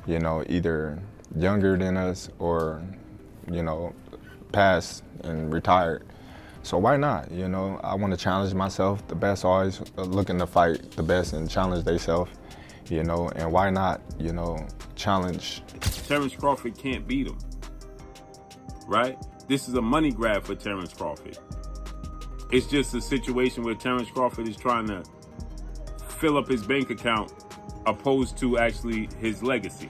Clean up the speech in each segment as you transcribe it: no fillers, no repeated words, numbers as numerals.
you know, either younger than us or, you know, passed and retired. So why not? You know, I want to challenge myself. The best always looking to fight the best and challenge themselves, you know, and why not, you know, challenge. Terence Crawford can't beat him, right? This is a money grab for Terence Crawford. It's just a situation where Terence Crawford is trying to fill up his bank account opposed to actually his legacy.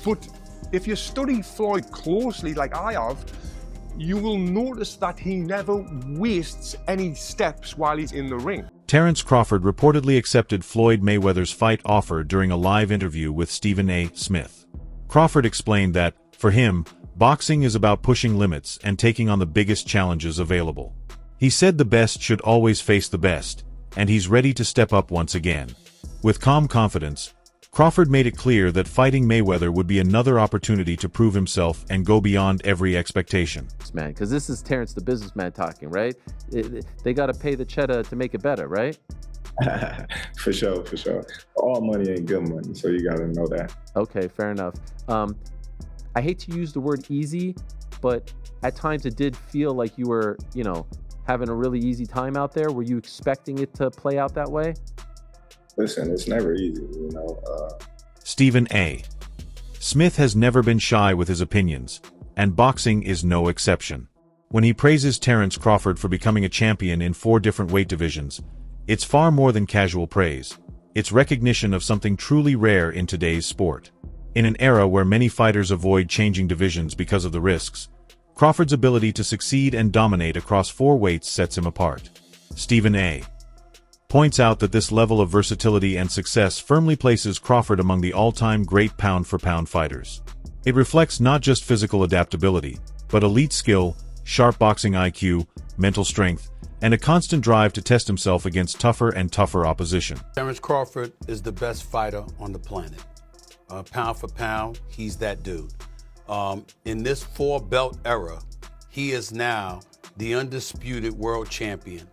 But if you study Floyd closely, like I have, you will notice that he never wastes any steps while he's in the ring. Terence Crawford reportedly accepted Floyd Mayweather's fight offer during a live interview with Stephen A. Smith. Crawford explained that, for him, boxing is about pushing limits and taking on the biggest challenges available. He said the best should always face the best, and he's ready to step up once again. With calm confidence, Crawford made it clear that fighting Mayweather would be another opportunity to prove himself and go beyond every expectation. Man, because this is Terrence the businessman talking, right? They got to pay the cheddar to make it better, right? For sure, for sure. All money ain't good money, so you got to know that. Okay, fair enough. I hate to use the word easy, but at times it did feel like you were, you know, having a really easy time out there. Were you expecting it to play out that way? Listen, it's never easy, you know. Stephen A. Smith has never been shy with his opinions, and boxing is no exception. When he praises Terence Crawford for becoming a champion in 4 different weight divisions, it's far more than casual praise. It's recognition of something truly rare in today's sport. In an era where many fighters avoid changing divisions because of the risks, Crawford's ability to succeed and dominate across 4 weights sets him apart. Stephen A. points out that this level of versatility and success firmly places Crawford among the all-time great pound-for-pound fighters. It reflects not just physical adaptability, but elite skill, sharp boxing IQ, mental strength, and a constant drive to test himself against tougher and tougher opposition. Terence Crawford is the best fighter on the planet. Pound for pound, he's that dude. In this 4-belt era, he is now the undisputed world champion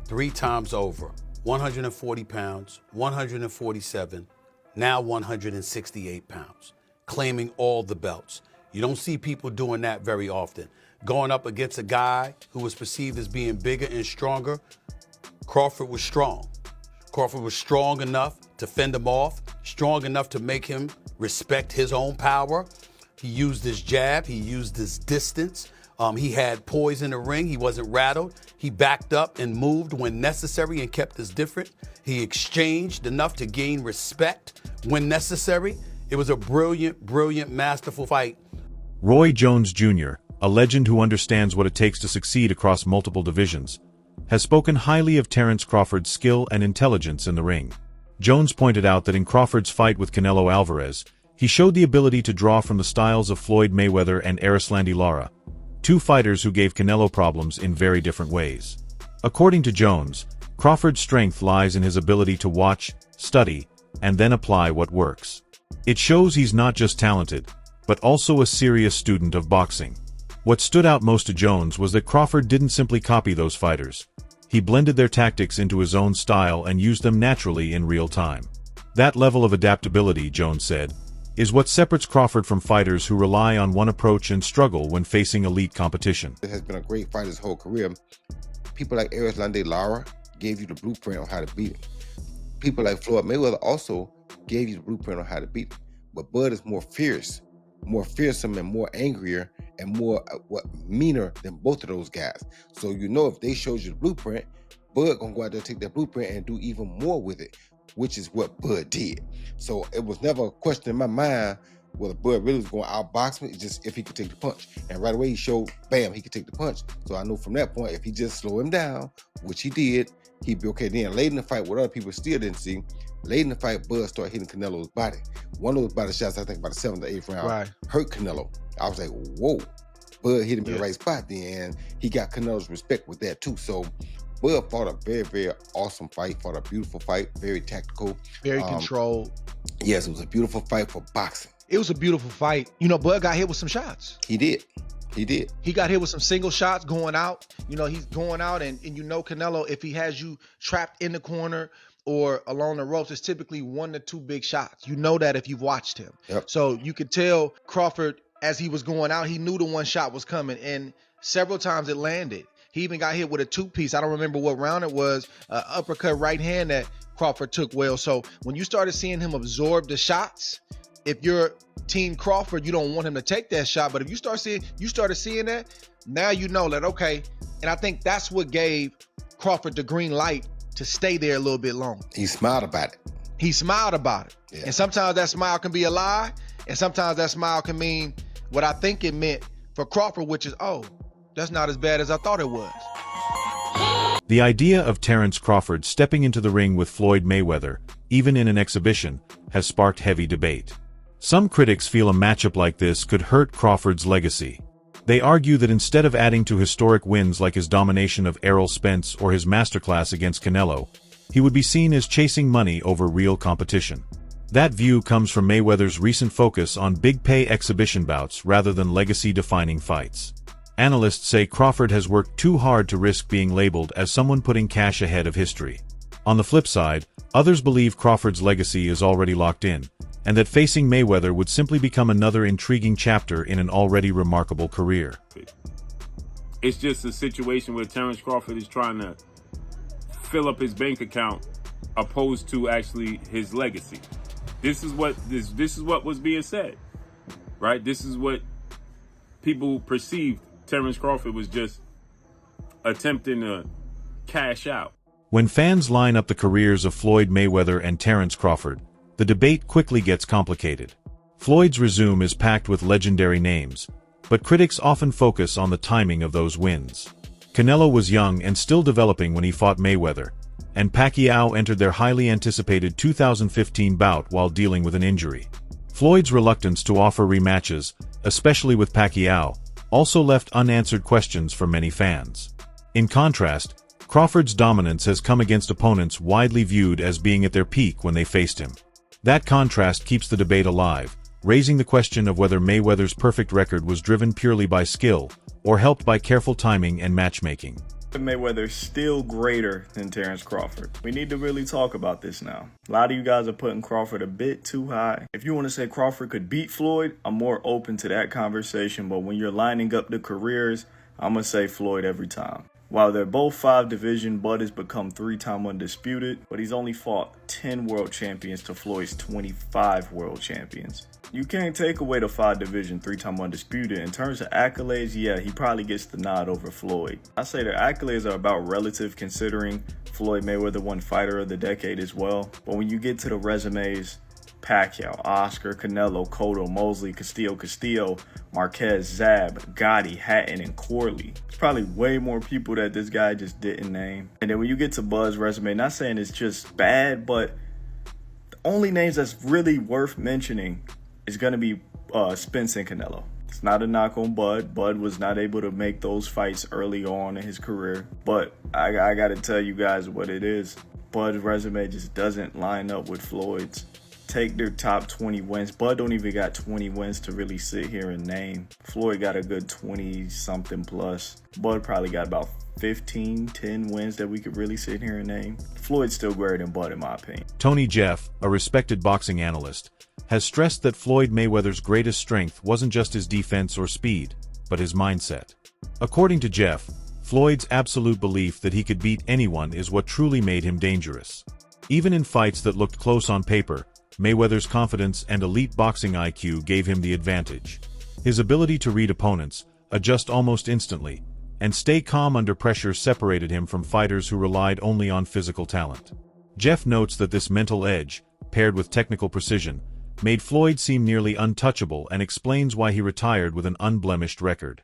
3 times over. 140 pounds, 147, now 168 pounds, claiming all the belts. You don't see people doing that very often. Going up against a guy who was perceived as being bigger and stronger, Crawford was strong. Crawford was strong enough to fend him off, strong enough to make him respect his own power. He used his jab, he used his distance. He had poise in the ring. He wasn't rattled. He backed up and moved when necessary and kept us different. He exchanged enough to gain respect when necessary. It was a brilliant, brilliant, masterful fight. Roy Jones Jr., a legend who understands what it takes to succeed across multiple divisions, has spoken highly of Terence Crawford's skill and intelligence in the ring. Jones pointed out that in Crawford's fight with Canelo Alvarez, he showed the ability to draw from the styles of Floyd Mayweather and Erislandy Lara, 2 fighters who gave Canelo problems in very different ways. According to Jones, Crawford's strength lies in his ability to watch, study, and then apply what works. It shows he's not just talented, but also a serious student of boxing. What stood out most to Jones was that Crawford didn't simply copy those fighters. He blended their tactics into his own style and used them naturally in real time. That level of adaptability, Jones said, is what separates Crawford from fighters who rely on one approach and struggle when facing elite competition. It has been a great fight his whole career. People like Erislandy Lara gave you the blueprint on how to beat him. People like Floyd Mayweather also gave you the blueprint on how to beat him. But Bud is more fierce, more fearsome and more angrier and more meaner than both of those guys. So you know if they showed you the blueprint, Bud gonna go out there and take that blueprint and do even more with it, which is what Bud did. So it was never a question in my mind whether Bud really was going to outbox me. It's just if he could take the punch. And right away he showed, bam, he could take the punch. So I know from that point, if he just slow him down, which he did, he'd be okay. Then late in the fight, what other people still didn't see, late in the fight, Bud started hitting Canelo's body. One of those body shots, I think about the 7th or 8th round, hurt Canelo. I was like, whoa. Bud hit him in the right spot then, and he got Canelo's respect with that too. So Bud fought a very, very awesome fight, fought a beautiful fight, very tactical. Very controlled. Yes, it was a beautiful fight for boxing. It was a beautiful fight. You know, Bud got hit with some shots. He did. He did. He got hit with some single shots going out. You know, he's going out and you know Canelo, if he has you trapped in the corner or along the ropes, it's typically 1 to 2 big shots. You know that if you've watched him. Yep. So you could tell Crawford, as he was going out, he knew the one shot was coming, and several times it landed. He even got hit with a 2-piece. I don't remember what round it was, uppercut right hand that Crawford took well. So when you started seeing him absorb the shots, if you're Team Crawford, you don't want him to take that shot. But if you started seeing that, now you know that, okay. And I think that's what gave Crawford the green light to stay there a little bit longer. He smiled about it. He smiled about it. Yeah. And sometimes that smile can be a lie, and sometimes that smile can mean what I think it meant for Crawford, which is, oh, that's not as bad as I thought it was. The idea of Terence Crawford stepping into the ring with Floyd Mayweather, even in an exhibition, has sparked heavy debate. Some critics feel a matchup like this could hurt Crawford's legacy. They argue that instead of adding to historic wins like his domination of Errol Spence or his masterclass against Canelo, he would be seen as chasing money over real competition. That view comes from Mayweather's recent focus on big-pay exhibition bouts rather than legacy-defining fights. Analysts say Crawford has worked too hard to risk being labeled as someone putting cash ahead of history. On the flip side, others believe Crawford's legacy is already locked in, and that facing Mayweather would simply become another intriguing chapter in an already remarkable career. It's just a situation where Terence Crawford is trying to fill up his bank account opposed to actually his legacy. This is what was being said, right? This is what people perceived. Terence Crawford was just attempting to cash out. When fans line up the careers of Floyd Mayweather and Terence Crawford, the debate quickly gets complicated. Floyd's resume is packed with legendary names, but critics often focus on the timing of those wins. Canelo was young and still developing when he fought Mayweather, and Pacquiao entered their highly anticipated 2015 bout while dealing with an injury. Floyd's reluctance to offer rematches, especially with Pacquiao, also left unanswered questions for many fans. In contrast, Crawford's dominance has come against opponents widely viewed as being at their peak when they faced him. That contrast keeps the debate alive, raising the question of whether Mayweather's perfect record was driven purely by skill or helped by careful timing and matchmaking. Mayweather's still greater than Terence Crawford. We need to really talk about this now. A lot of you guys are putting Crawford a bit too high. If you want to say Crawford could beat Floyd, I'm more open to that conversation, but when you're lining up the careers, I'm going to say Floyd every time. While they're both 5 division, Bud has become 3-time undisputed, but he's only fought 10 world champions to Floyd's 25 world champions. You can't take away the 5 division, 3-time undisputed. In terms of accolades, yeah, he probably gets the nod over Floyd. I say their accolades are about relative, considering Floyd Mayweather won Fighter of the Decade as well. But when you get to the resumes, Pacquiao, Oscar, Canelo, Cotto, Mosley, Castillo, Marquez, Zab, Gotti, Hatton, and Corley. There's probably way more people that this guy just didn't name. And then when you get to Bud's resume, not saying it's just bad, but the only names that's really worth mentioning is going to be Spence and Canelo. It's not a knock on Bud. Bud was not able to make those fights early on in his career. But I got to tell you guys what it is. Bud's resume just doesn't line up with Floyd's. Take their top 20 wins. Bud don't even got 20 wins to really sit here and name. Floyd got a good 20-something plus. Bud probably got about 10 wins that we could really sit here and name. Floyd's still greater than Bud in my opinion. Tony Jeff, a respected boxing analyst, has stressed that Floyd Mayweather's greatest strength wasn't just his defense or speed, but his mindset. According to Jeff, Floyd's absolute belief that he could beat anyone is what truly made him dangerous. Even in fights that looked close on paper, Mayweather's confidence and elite boxing IQ gave him the advantage. His ability to read opponents, adjust almost instantly, and stay calm under pressure separated him from fighters who relied only on physical talent. Jeff notes that this mental edge, paired with technical precision, made Floyd seem nearly untouchable and explains why he retired with an unblemished record.